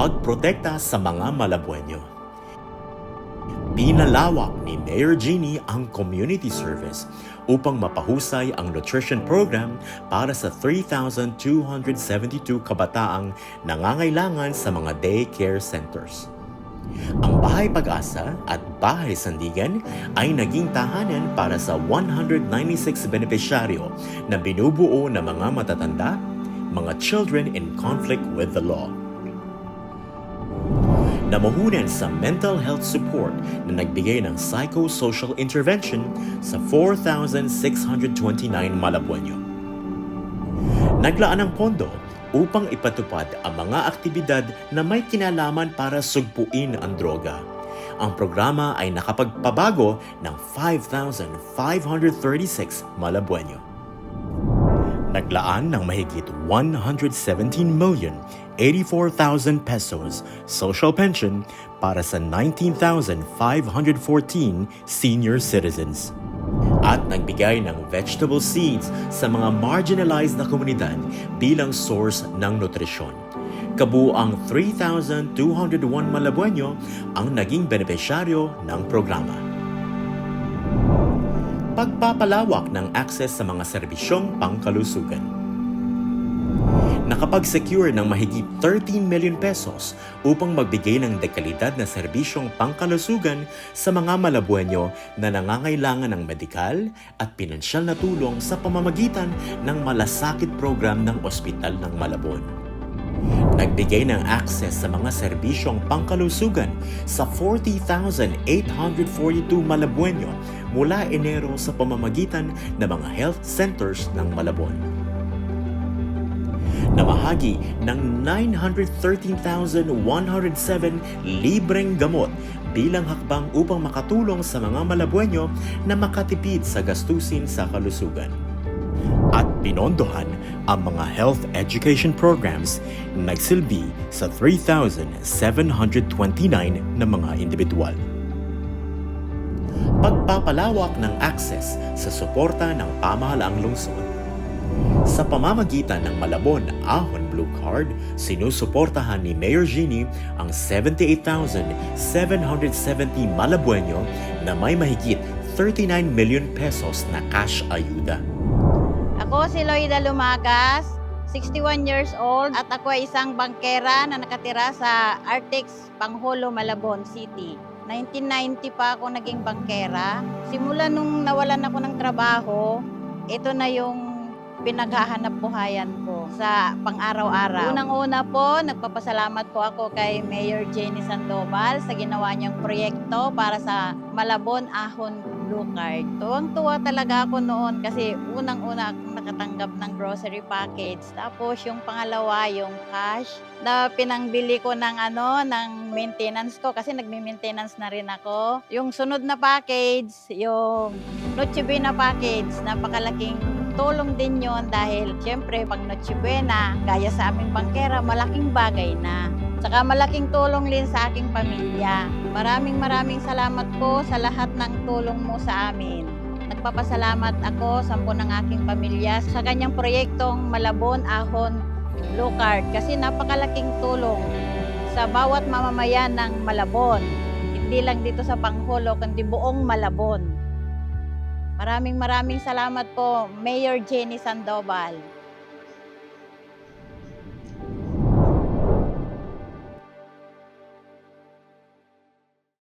pagprotekta sa mga Malabueño. Pinalawak ni Mayor Jeannie ang community service upang mapahusay ang nutrition program para sa 3,272 kabataang nangangailangan sa mga daycare centers. Ang Bahay Pag-asa at Bahay Sandigan ay naging tahanan para sa 196 benepisyaryo na binubuo ng mga matatanda, mga children in conflict with the law. Namuhunan sa mental health support na nagbigay ng psychosocial intervention sa 4,629 Malabueño. Naglaan ng pondo upang ipatupad ang mga aktibidad na may kinalaman para sugpuin ang droga. Ang programa ay nakapagpabago ng 5,536 Malabueño. Naglaan ng mahigit 117,084,000 pesos social pension para sa 19,514 senior citizens. At nagbigay ng vegetable seeds sa mga marginalized na komunidad bilang source ng nutrisyon. Kabuang 3,201 Malabueño ang naging benepisyaryo ng programa. Pagpapalawak ng access sa mga serbisyong pangkalusugan. Nakapag-secure ng mahigit 13 million pesos upang magbigay ng dekalidad na serbisyong pangkalusugan sa mga Malabueño na nangangailangan ng medikal at pinansyal na tulong sa pamamagitan ng malasakit program ng Ospital ng Malabon. Nagbigay ng access sa mga serbisyong pangkalusugan sa 40,842 Malabueño mula Enero sa pamamagitan ng mga health centers ng Malabon. Namahagi ng 913,107 libreng gamot bilang hakbang upang makatulong sa mga Malabueño na makatipid sa gastusin sa kalusugan. At pinondohan ang mga health education programs na nagsilbi sa 3,729 na mga individual. Pagpapalawak ng access sa suporta ng pamahalaang lungsod. Sa pamamagitan ng Malabon Ahon Blue Card, sinusuportahan ni Mayor Jeannie ang 78,770 Malabueño na may mahigit 39 million pesos na cash ayuda. Ako si Loida Lumagas, 61 years old at ako ay isang bangkera na nakatira sa Artex, Pangholo, Malabon City. 1990 pa ako naging bangkera. Simula nung nawalan ako ng trabaho, ito na yung pinaghahanap buhayan ko sa pang-araw-araw. Unang-una po, nagpapasalamat po ako kay Mayor Jeannie Sandoval sa ginawa niyang proyekto para sa Malabon Ahon Blue Card. Tuwang-tuwa talaga ako noon kasi unang-una akong nakatanggap ng grocery package. Tapos yung pangalawa, yung cash na pinangbili ko ng ng maintenance ko kasi nagme-maintenance na rin ako. Yung sunod na package, yung Noche Buena package, napakalaking tulong din yon dahil syempre pag Noche Buena, gaya sa aming bangkera, malaking bagay na. Saka malaking tulong din sa aking pamilya. Maraming salamat po sa lahat ng tulong mo sa amin. Nagpapasalamat ako sa ng aking pamilya sa kanyang proyektong Malabon Ahon Blue Card kasi napakalaking tulong sa bawat mamamayan ng Malabon. Hindi lang dito sa Pangholo, kundi buong Malabon. Maraming salamat po, Mayor Jeannie Sandoval.